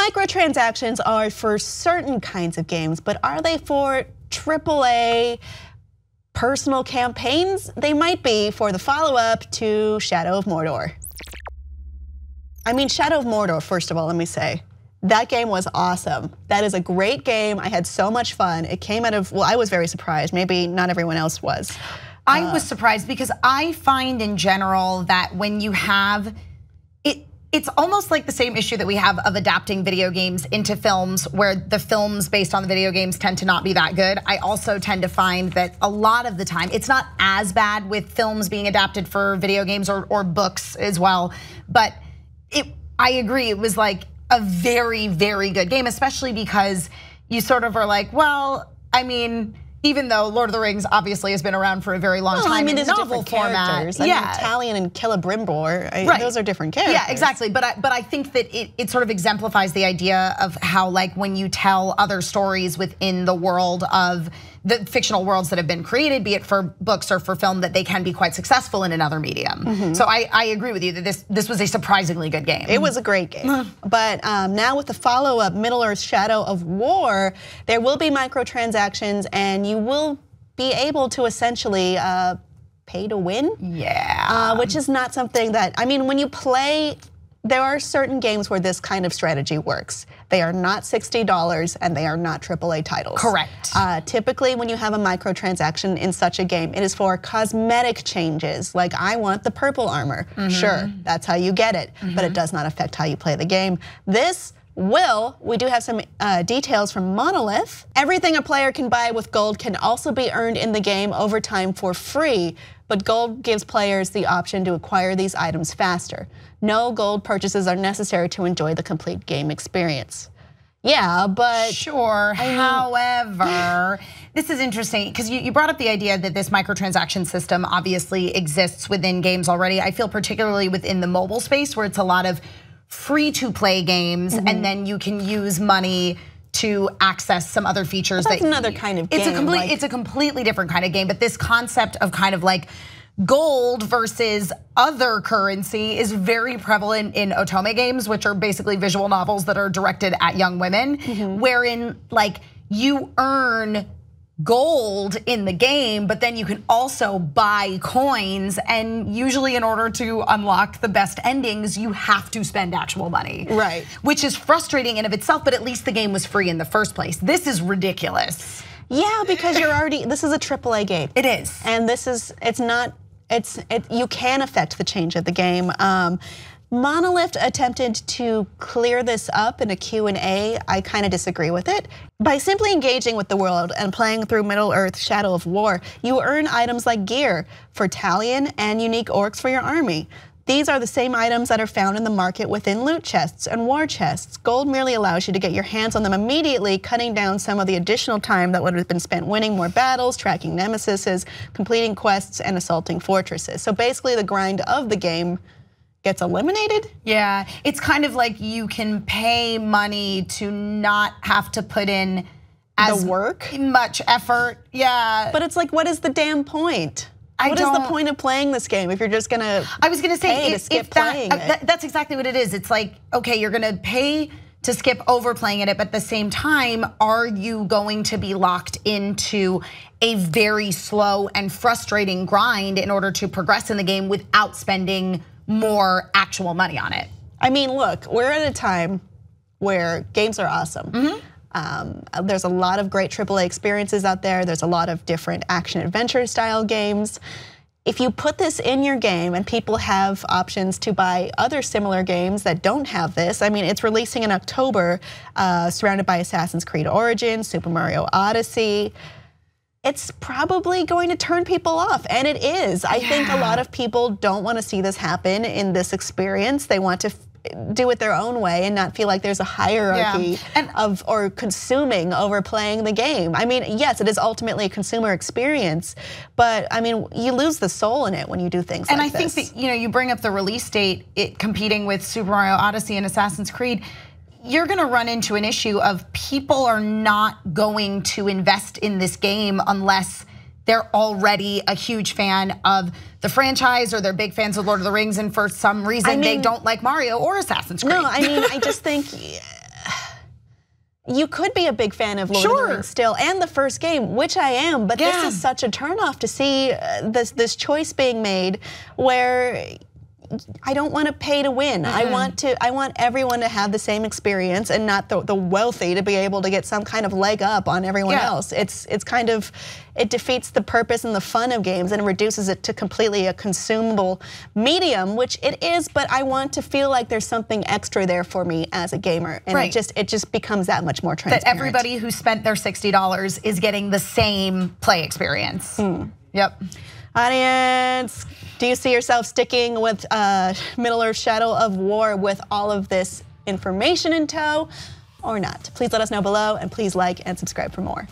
Microtransactions are for certain kinds of games, but are they for AAA personal campaigns? They might be for the follow-up to Shadow of Mordor. I mean, Shadow of Mordor, first of all, let me say, that game was awesome. That is a great game. I had so much fun. It came out of, well, I was very surprised. Maybe not everyone else was. I was surprised because I find in general that when you have, it's almost like the same issue that we have of adapting video games into films, where the films based on the video games tend to not be that good. I also tend to find that a lot of the time, it's not as bad with films being adapted for video games or books as well, but I agree, it was like a very, very good game, especially because you sort of are like, well, I mean, even though Lord of the Rings obviously has been around for a very long time, I mean, in novel format. I mean, Talion and Celebrimbor, right. Those are different characters. Yeah, exactly. But I think that it sort of exemplifies the idea of how, like, when you tell other stories within the world of the fictional worlds that have been created, be it for books or for film, that they can be quite successful in another medium. So I agree with you that this was a surprisingly good game. It was a great game. But now with the follow-up, Middle-earth Shadow of War, there will be microtransactions and you will be able to essentially pay to win. Yeah. Which is not something that, I mean, when you play, there are certain games where this kind of strategy works. They are not $60 and they are not AAA titles. Correct. Typically when you have a microtransaction in such a game, it is for cosmetic changes. Like, I want the purple armor. Sure, that's how you get it, but it does not affect how you play the game. This will, we do have some details from Monolith. Everything a player can buy with gold can also be earned in the game over time for free, but gold gives players the option to acquire these items faster. No gold purchases are necessary to enjoy the complete game experience. Yeah, but sure. However, this is interesting because you brought up the idea that this microtransaction system obviously exists within games already. I feel particularly within the mobile space where it's a lot of free-to-play games, and then you can use money to access some other features. That's another kind of game. It's a completely different kind of game, but this concept of kind of like gold versus other currency is very prevalent in otome games, which are basically visual novels that are directed at young women, wherein like you earn gold in the game, but then you can also buy coins, and usually in order to unlock the best endings, you have to spend actual money. Right. Which is frustrating in of itself, but at least the game was free in the first place. This is ridiculous. Yeah, because you're already, this is a AAA game. It is. And this is, you can affect the change of the game. Monolith attempted to clear this up in a Q&A. I kind of disagree with it. By simply engaging with the world and playing through Middle-earth Shadow of War, you earn items like gear for Talion and unique orcs for your army. These are the same items that are found in the market within loot chests and war chests. Gold merely allows you to get your hands on them immediately, cutting down some of the additional time that would have been spent winning more battles, tracking nemesises, completing quests, and assaulting fortresses. So basically the grind of the game gets eliminated? Yeah, it's kind of like you can pay money to not have to put in as much effort. Yeah. But it's like, what is the damn point? What is the point of playing this game if you're just gonna pay to skip playing it? That's exactly what it is. It's like, okay, you're gonna pay to skip over playing it, but at the same time, are you going to be locked into a very slow and frustrating grind in order to progress in the game without spending more actual money on it? I mean, look, we're at a time where games are awesome. There's a lot of great AAA experiences out there. There's a lot of different action adventure style games. If you put this in your game and people have options to buy other similar games that don't have this, I mean, it's releasing in October, surrounded by Assassin's Creed Origins, Super Mario Odyssey. It's probably going to turn people off, and it is. I think a lot of people don't want to see this happen in this experience. They want to do it their own way and not feel like there's a hierarchy of or consuming over playing the game. I mean, yes, it is ultimately a consumer experience, but I mean, you lose the soul in it when you do things like this. And I think that, you bring up the release date, it competing with Super Mario Odyssey and Assassin's Creed. You're gonna run into an issue of people are not going to invest in this game unless they're already a huge fan of the franchise or they're big fans of Lord of the Rings, and for some reason they don't like Mario or Assassin's Creed. No, I mean, I just think you could be a big fan of Lord of the Rings still, and the first game, which I am, but this is such a turnoff to see this choice being made where I don't want to pay to win. I want everyone to have the same experience and not the wealthy to be able to get some kind of leg up on everyone else. It's kind of, it defeats the purpose and the fun of games and reduces it to completely a consumable medium, which it is, but I want to feel like there's something extra there for me as a gamer. And it just becomes that much more transparent. That everybody who spent their $60 is getting the same play experience. Yep. Audience, do you see yourself sticking with Middle-earth Shadow of War with all of this information in tow or not? Please let us know below, and please like and subscribe for more.